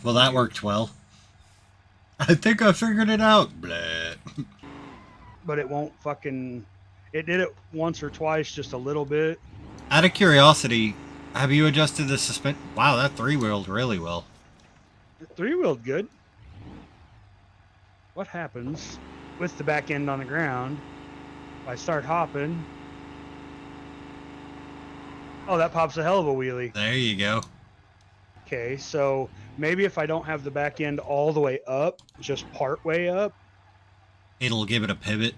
Well, that worked well. I think I figured it out. Blah. But it won't fucking. It did it once or twice, just a little bit. Out of curiosity, have you adjusted the suspension? Wow, that three-wheeled really well. Three wheeled good. What happens with the back end on the ground? If I start hopping, oh, that pops a hell of a wheelie. There you go. Okay, so maybe if I don't have the back end all the way up, just part way up. It'll give it a pivot.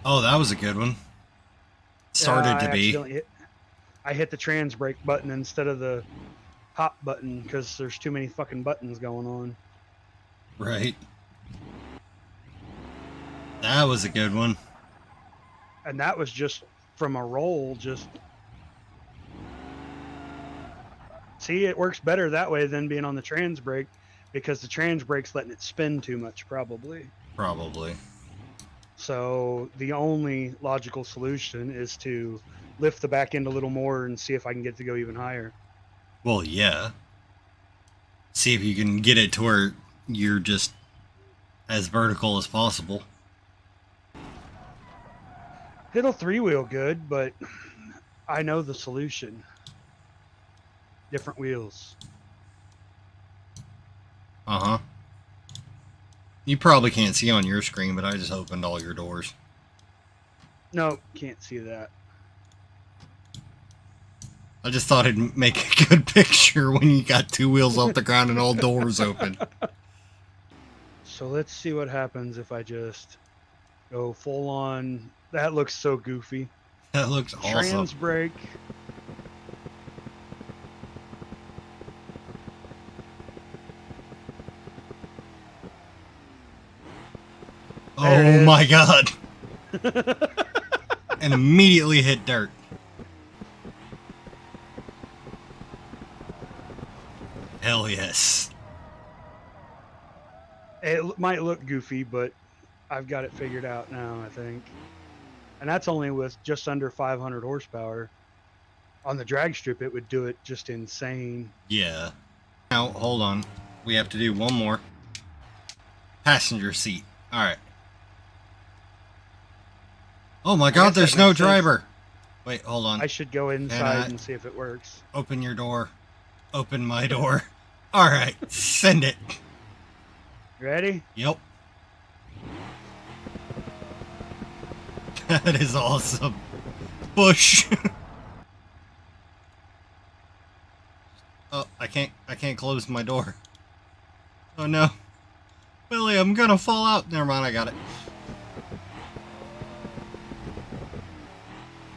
Oh, that was a good one. Started to be. I hit the trans brake button instead of the hop button because there's too many fucking buttons going on. Right. That was a good one. And that was just from a roll, just see, it works better that way than being on the trans brake because the trans brake's letting it spin too much, probably. Probably. So the only logical solution is to lift the back end a little more and see if I can get it to go even higher. Well, yeah. See if you can get it to where you're just as vertical as possible. It'll three wheel good, but I know the solution. Different wheels. Uh-huh. You probably can't see on your screen, but I just opened all your doors. No, can't see that. I just thought it'd make a good picture when you got two wheels off the ground and all doors open. So let's see what happens if I just go full on. That looks so goofy. That looks awesome. Trans brake. Oh my god. And immediately hit dirt. Hell yes. It might look goofy, but I've got it figured out now, I think. And that's only with just under 500 horsepower. On the drag strip, it would do it just insane. Yeah. Now, hold on. We have to do one more. Passenger seat. Alright. Oh my god, there's no driver. Wait, hold on. I should go inside and see if it works. Open your door. Open my door. Alright, send it. Ready? Yep. That is awesome. Bush. Oh, I can't close my door. Oh no. Billy, I'm gonna fall out. Never mind, I got it.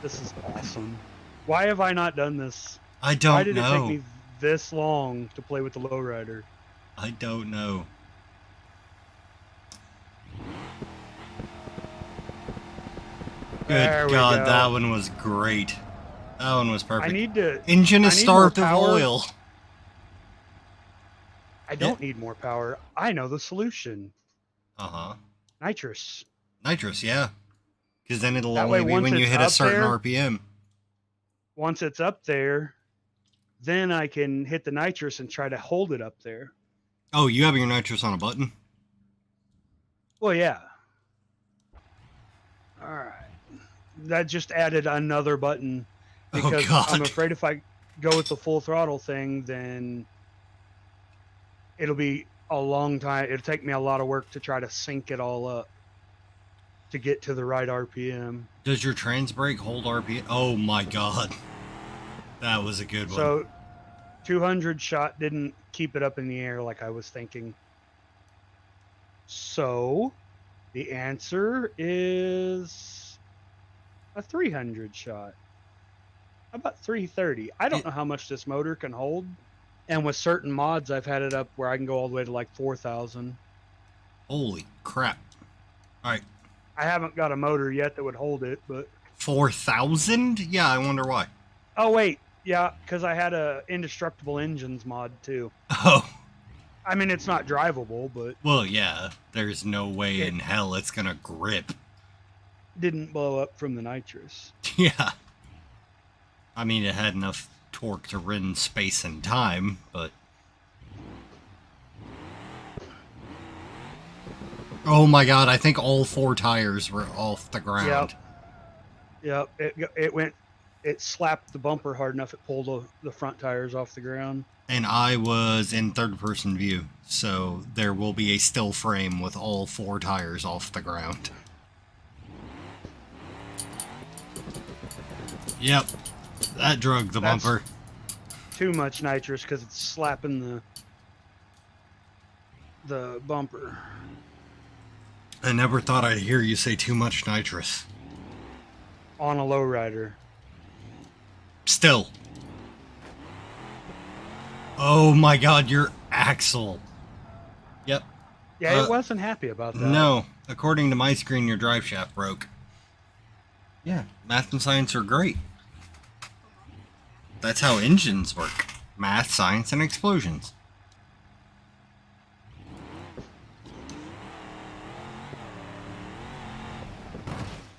This is awesome. Why have I not done this? I don't know. Why did it take me this long to play with the lowrider? I don't know. Good God, that one was great. That one was perfect. Engine is starved of oil. I don't need more power. I know the solution. Uh-huh. Nitrous. Nitrous, yeah. Because then it'll only be when you hit a certain RPM. Once it's up there, then I can hit the nitrous and try to hold it up there. Oh, you have your nitrous on a button? Well, yeah. All right. That just added another button because I'm afraid if I go with the full throttle thing, then it'll be a long time. It'll take me a lot of work to try to sync it all up to get to the right RPM. Does your trans brake hold RPM? Oh my god. That was a good one. So 200 shot didn't keep it up in the air like I was thinking. So the answer is a 300 shot. How about 330? I don't know how much this motor can hold. And with certain mods, I've had it up where I can go all the way to like 4,000. Holy crap. All right. I haven't got a motor yet that would hold it, but... 4,000? Yeah, I wonder why. Oh, wait. Yeah, because I had a Indestructible Engines mod, too. Oh. I mean, it's not drivable, but... Well, yeah. There's no way in hell it's gonna grip. Didn't blow up from the nitrous. Yeah. I mean, it had enough torque to rend space and time, but... Oh my god, I think all 4 tires were off the ground. Yep. It slapped the bumper hard enough it pulled the front tires off the ground. And I was in third-person view, so there will be a still frame with all 4 tires off the ground. Yep, that drug the bumper. Too much nitrous because it's slapping the bumper. I never thought I'd hear you say too much nitrous. On a lowrider. Still. Oh my god, your axle. Yep. Yeah, it wasn't happy about that. No. According to my screen, your drive shaft broke. Yeah, math and science are great. That's how engines work. Math, science, and explosions.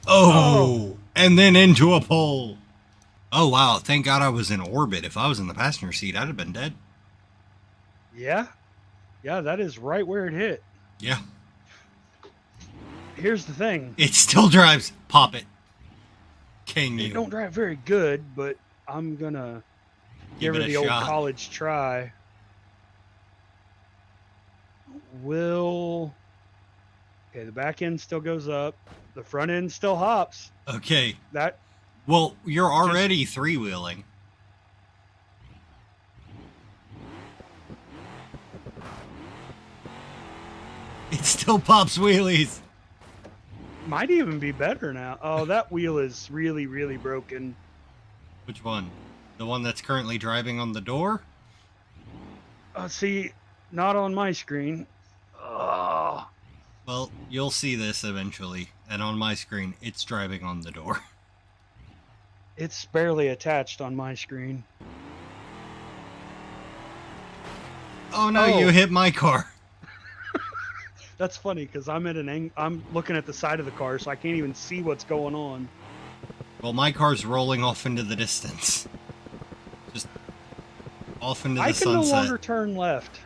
Oh! And then into a pole. Oh, wow. Thank God I was in orbit. If I was in the passenger seat, I'd have been dead. Yeah. Yeah, that is right where it hit. Yeah. Here's the thing. It still drives. Pop it. Can you? It don't drive very good, but I'm going to give her the old college try. Okay, the back end still goes up. The front end still hops. Okay. Well, you're already three-wheeling. It still pops wheelies. Might even be better now. Oh, that wheel is really, really broken. Which one? The one that's currently driving on the door? See, not on my screen. Oh. Well, you'll see this eventually. And on my screen, it's driving on the door. It's barely attached on my screen. Oh no, you hit my car. That's funny because I'm looking at the side of the car, so I can't even see what's going on. Well, my car's rolling off into the distance. Just off into the sunset. I can no longer turn left.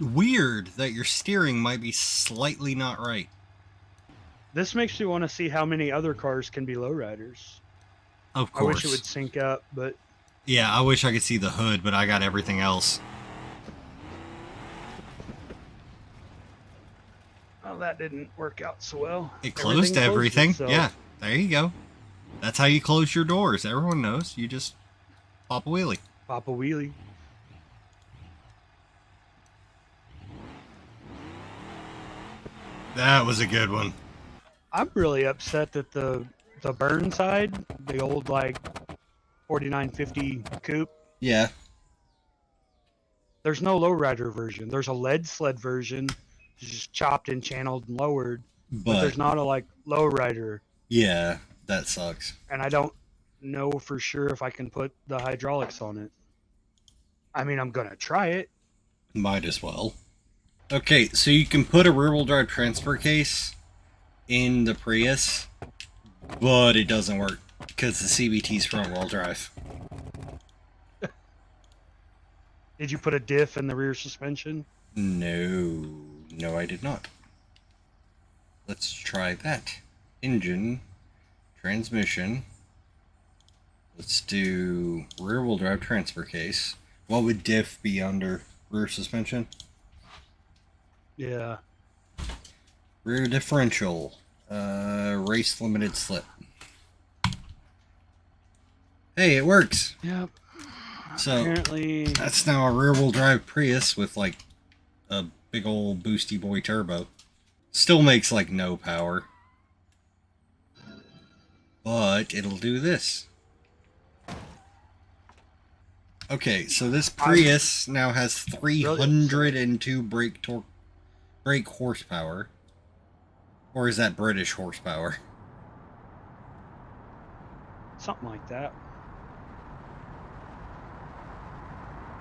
Weird that your steering might be slightly not right. This makes me want to see how many other cars can be lowriders. Of course. I wish it would sync up, but... Yeah, I wish I could see the hood, but I got everything else. Well, that didn't work out so well. It closed everything. Yeah, there you go. That's how you close your doors. Everyone knows. You just pop a wheelie. Pop a wheelie. That was a good one. I'm really upset that the Burnside, the old like 4950 coupe. Yeah. There's no lowrider version. There's a lead sled version, just chopped and channeled and lowered. But there's not a like lowrider. Yeah, that sucks. And I don't know for sure if I can put the hydraulics on it. I mean, I'm gonna try it. Might as well. Okay, so you can put a rear-wheel drive transfer case in the Prius, but it doesn't work because the CVT's front-wheel drive. Did you put a diff in the rear suspension? No, I did not. Let's try that. Engine, transmission. Let's do rear-wheel drive transfer case. What would diff be under rear suspension? Yeah. Rear differential. Race limited slip. Hey, it works. Yep. So apparently that's now a rear-wheel drive Prius with like a big old boosty boy turbo. Still makes like no power, but it'll do this. Okay, so this Prius now has 302 brake horsepower. Or is that British horsepower? Something like that.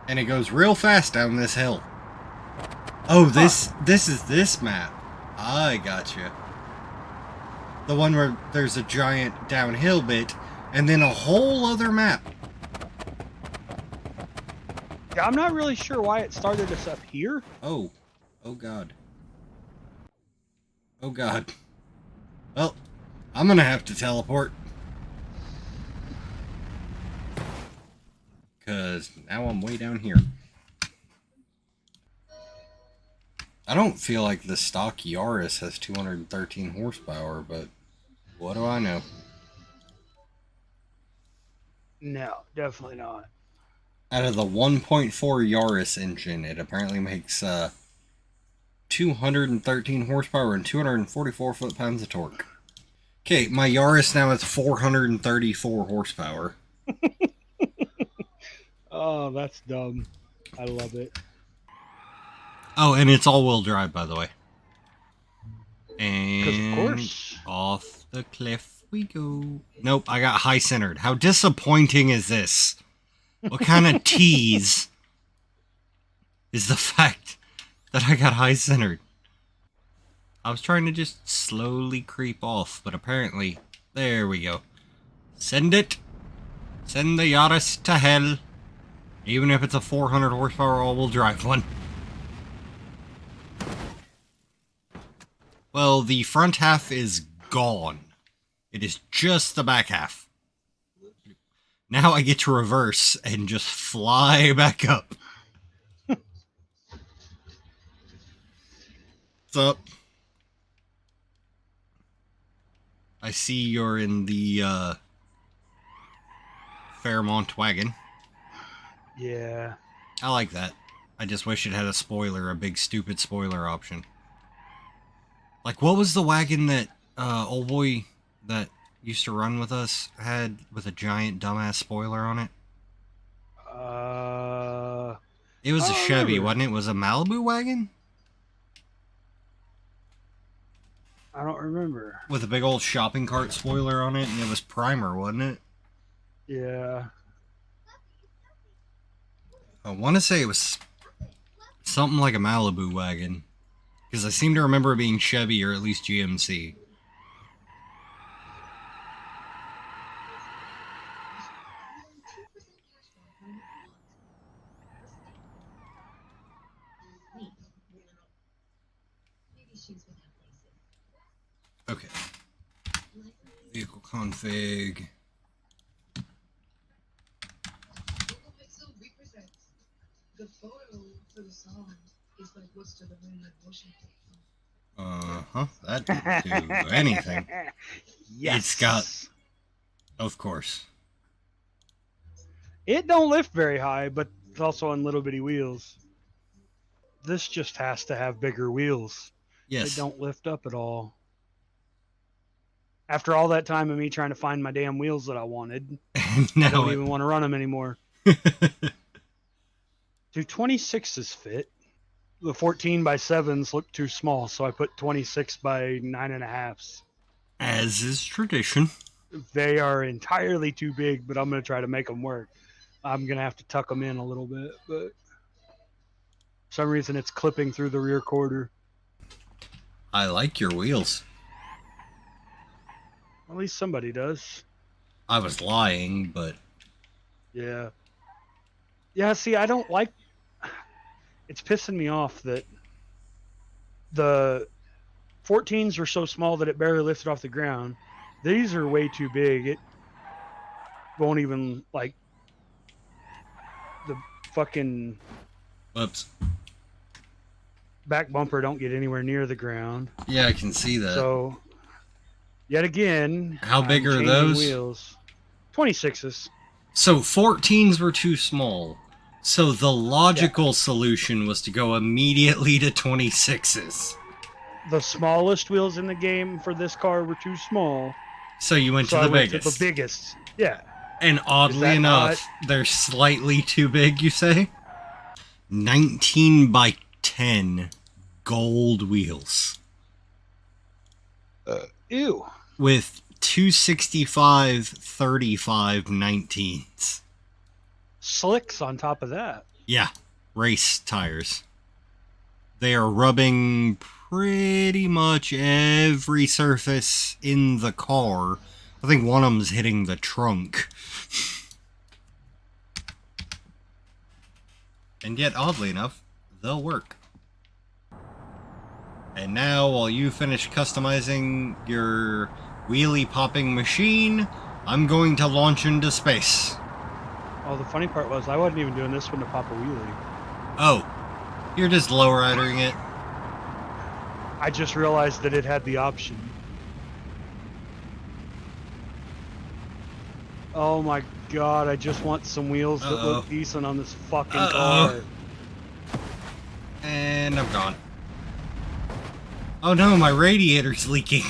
And it goes real fast down this hill. Oh, this is this map. I gotcha. The one where there's a giant downhill bit, and then a whole other map I'm not really sure why it started us up here. Oh. Oh, God. Oh, God. Well, I'm gonna have to teleport. Because now I'm way down here. I don't feel like the stock Yaris has 213 horsepower, but what do I know? No, definitely not. Out of the 1.4 Yaris engine, it apparently makes 213 horsepower and 244 foot-pounds of torque. Okay, my Yaris now has 434 horsepower. Oh, that's dumb. I love it. Oh, and it's all-wheel drive, by the way. Because of And course. off the cliff we go. Nope, I got high-centered. How disappointing is this? What kind of tease is the fact that I got high-centered? I was trying to just slowly creep off, but apparently, there we go. Send it. Send the Yaris to hell. Even if it's a 400 horsepower all-wheel drive one. Well, the front half is gone. It is just the back half. Now I get to reverse and just fly back up. What's up? I see you're in the Fairmont wagon. Yeah. I like that. I just wish it had a spoiler, a big stupid spoiler option. Like, what was the wagon that old boy that used to run with us had with a giant dumbass spoiler on it? It was a Chevy, wasn't it? It was a Malibu wagon? I don't remember. With a big old shopping cart spoiler on it, and it was primer, wasn't it? Yeah. I want to say it was something like a Malibu wagon. Because I seem to remember it being Chevy or at least GMC. Okay. Vehicle config. Uh-huh. That didn't do anything. Yes. It's got... Of course. It don't lift very high, but it's also on little bitty wheels. This just has to have bigger wheels. Yes. It don't lift up at all. After all that time of me trying to find my damn wheels that I wanted, I don't even want to run them anymore. Do 26s fit? The 14 by 7s look too small, so I put 26 by 9.5s. As is tradition. They are entirely too big, but I'm going to try to make them work. I'm going to have to tuck them in a little bit, but for some reason it's clipping through the rear quarter. I like your wheels. At least somebody does. I was lying, but... Yeah. Yeah, see, I don't like... It's pissing me off that the 14s were so small that it barely lifted off the ground. These are way too big. It won't even, like... The fucking... Whoops. Back bumper don't get anywhere near the ground. Yeah, I can see that. So... Yet again, how big are those? Wheels. 26s. So 14s were too small. So the logical solution was to go immediately to 26s. The smallest wheels in the game for this car were too small. So you went to the biggest. To the biggest. Yeah. And oddly enough, they're slightly too big, you say? 19 by 10 gold wheels. Ew. With 265 35 19s. Slicks on top of that. Yeah, race tires. They are rubbing pretty much every surface in the car. I think one of them's hitting the trunk. And yet, oddly enough, they'll work. And now, while you finish customizing your wheelie-popping machine, I'm going to launch into space. Oh, the funny part was I wasn't even doing this one to pop a wheelie. Oh, you're just lowriding it. I just realized that it had the option. Oh my god, I just want some wheels that look decent on this fucking car. And I'm gone. Oh no, my radiator's leaking.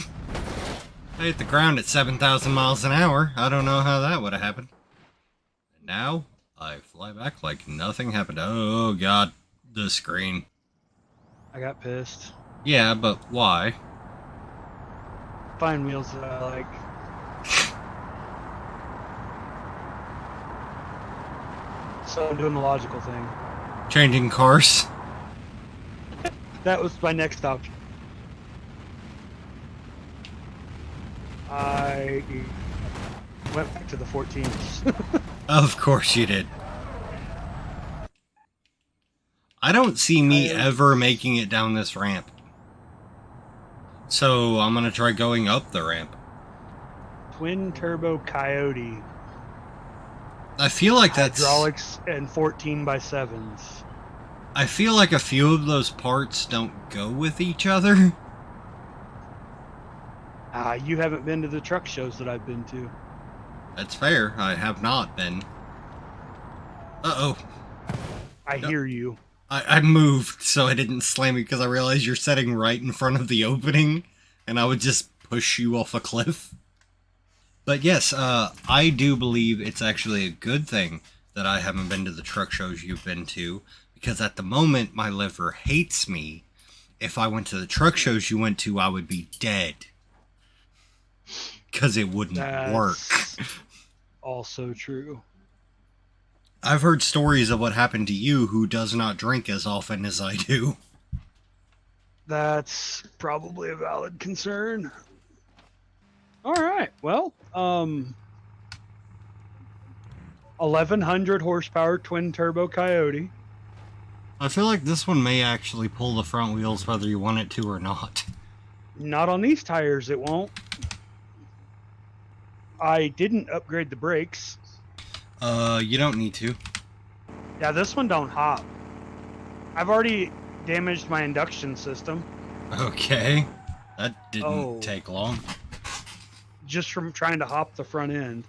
I hit the ground at 7,000 miles an hour. I don't know how that would have happened. And now, I fly back like nothing happened. Oh god, the screen. I got pissed. Yeah, but why? Find wheels that I like. So I'm doing the logical thing. Changing cars? That was my next option. I went back to the 14s. Of course you did. I don't see me ever making it down this ramp. So I'm gonna try going up the ramp. Twin turbo Coyote. I feel like that's hydraulics and 14x7s. I feel like a few of those parts don't go with each other. You haven't been to the truck shows that I've been to. That's fair. I have not been. Uh-oh. I hear you. I moved so I didn't slam you because I realized you're sitting right in front of the opening and I would just push you off a cliff. But yes, I do believe it's actually a good thing that I haven't been to the truck shows you've been to, because at the moment my liver hates me. If I went to the truck shows you went to, I would be dead. Because it wouldn't work. Also true. I've heard stories of what happened to you who does not drink as often as I do. That's probably a valid concern. Alright, well, 1100 horsepower twin turbo Coyote. I feel like this one may actually pull the front wheels whether you want it to or not. Not on these tires, it won't. I didn't upgrade the brakes. You don't need to. Yeah, this one don't hop. I've already damaged my induction system. Okay. That didn't take long. Just from trying to hop the front end.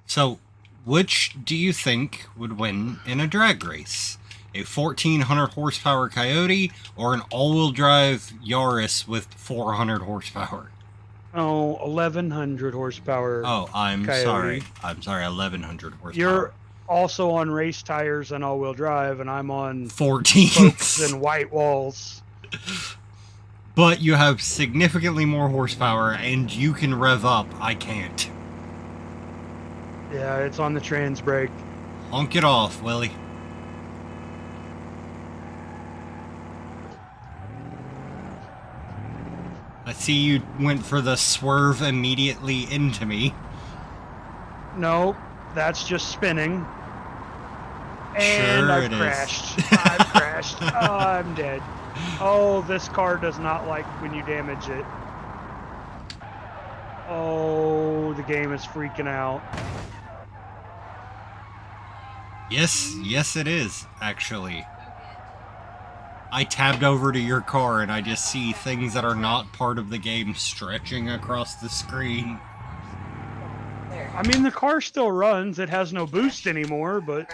So, which do you think would win in a drag race? A 1400 horsepower Coyote or an all-wheel drive Yaris with 400 horsepower? Oh, 1100 horsepower. Oh, I'm Coyote. sorry. I'm sorry, 1100 horsepower. You're also on race tires and all-wheel drive, and I'm on 14 spokes and white walls. But you have significantly more horsepower, and you can rev up. I can't. Yeah, it's on the trans brake. Honk it off, Willie. I see you went for the swerve immediately into me. No, that's just spinning. And Sure I've crashed. I've crashed. Oh, I'm dead. Oh, this car does not like when you damage it. Oh, the game is freaking out. Yes it is, actually. I tabbed over to your car and I just see things that are not part of the game stretching across the screen. I mean, the car still runs. It has no boost anymore, but...